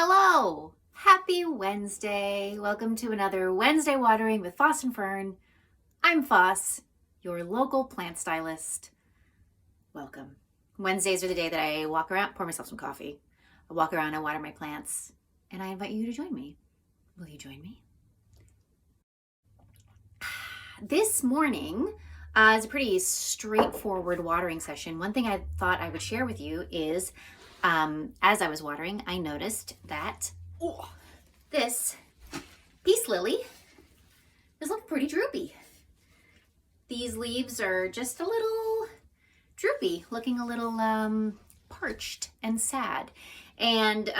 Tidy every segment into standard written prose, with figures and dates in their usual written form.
Hello! Happy Wednesday! Welcome to another Wednesday Watering with Foss and Fern. I'm Foss, your local plant stylist. Welcome. Wednesdays are the day that I walk around, pour myself some coffee. I walk around, I water my plants, and I invite you to join me. Will you join me? This morning is a pretty straightforward watering session. One thing I thought I would share with you is as I was watering, I noticed that this peace lily is looking pretty droopy. These leaves are just a little droopy, looking a little parched and sad. And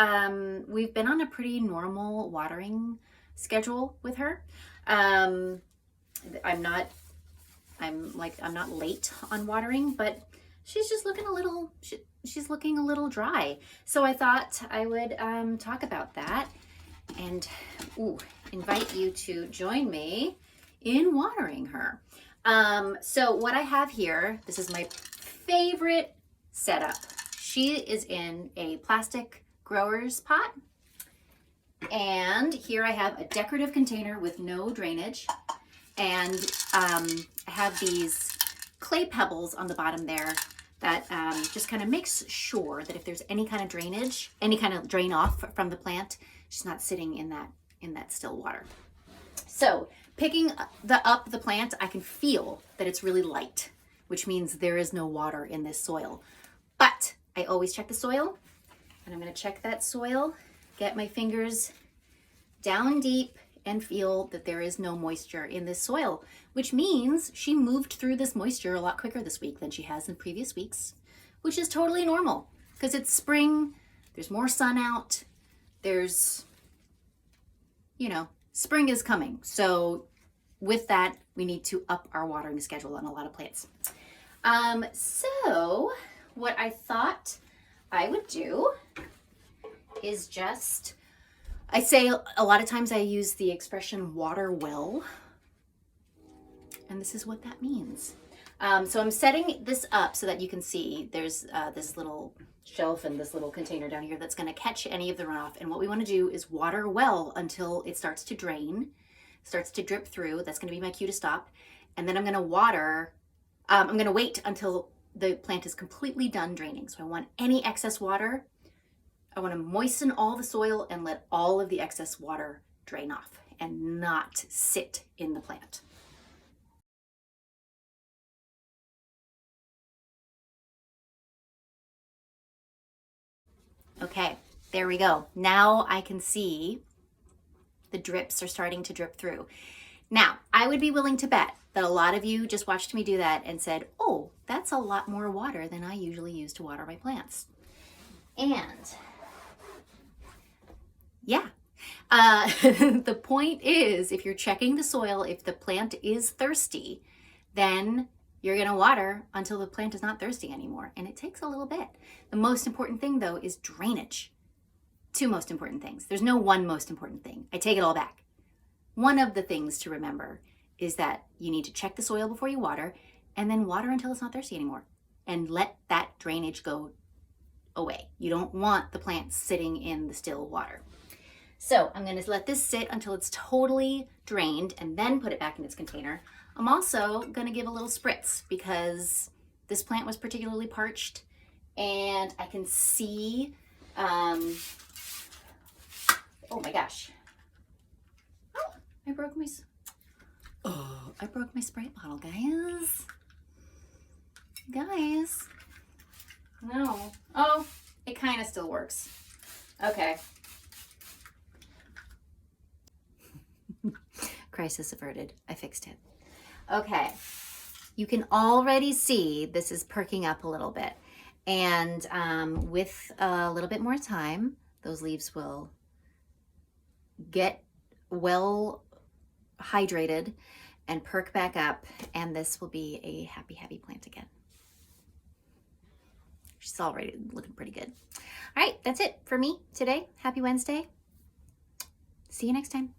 we've been on a pretty normal watering schedule with her. I'm not late on watering, but she's just looking a little, she's looking a little dry. So I thought I would talk about that and invite you to join me in watering her. So what I have here, this is my favorite setup. She is in a plastic grower's pot. And here I have a decorative container with no drainage. And I have these clay pebbles on the bottom there that just kind of makes sure that if there's any kind of drainage, any kind of drain off from the plant, she's not sitting in that still water. So picking up the plant, I can feel that it's really light, which means there is no water in this soil. But I always check the soil, and I'm going to check that soil, get my fingers down deep, and feel that there is no moisture in this soil, which means she moved through this moisture a lot quicker this week than she has in previous weeks, which is totally normal because it's spring, there's more sun out, there's, spring is coming. So with that, we need to up our watering schedule on a lot of plants. So what I thought I would do is just, I say a lot of times I use the expression water well, and this is what that means. So I'm setting this up so that you can see there's this little shelf and this little container down here that's going to catch any of the runoff. And what we want to do is water well until it starts to drain, starts to drip through. That's going to be my cue to stop. And then I'm going to water. I'm going to wait until the plant is completely done draining. So I want any excess water. I want to moisten all the soil and let all of the excess water drain off and not sit in the plant. Okay, there we go. Now I can see the drips are starting to drip through. Now, I would be willing to bet that a lot of you just watched me do that and said, oh, that's a lot more water than I usually use to water my plants. And yeah, the point is, if you're checking the soil, if the plant is thirsty, then you're going to water until the plant is not thirsty anymore. And it takes a little bit. The most important thing, though, is drainage. Two most important things. There's no one most important thing. I take it all back. One of the things to remember is that you need to check the soil before you water, and then water until it's not thirsty anymore. And let that drainage go away. You don't want the plant sitting in the still water. So I'm going to let this sit until it's totally drained and then put it back in its container. I'm also going to give a little spritz because this plant was particularly parched and I can see, oh my gosh. Oh, I broke my spray bottle, guys. Guys. No. Oh, it kind of still works. Okay. Crisis averted. I fixed it. Okay. You can already see this is perking up a little bit. And with a little bit more time, those leaves will get well hydrated and perk back up. And this will be a happy, happy plant again. She's already looking pretty good. All right, that's it for me today. Happy Wednesday. See you next time.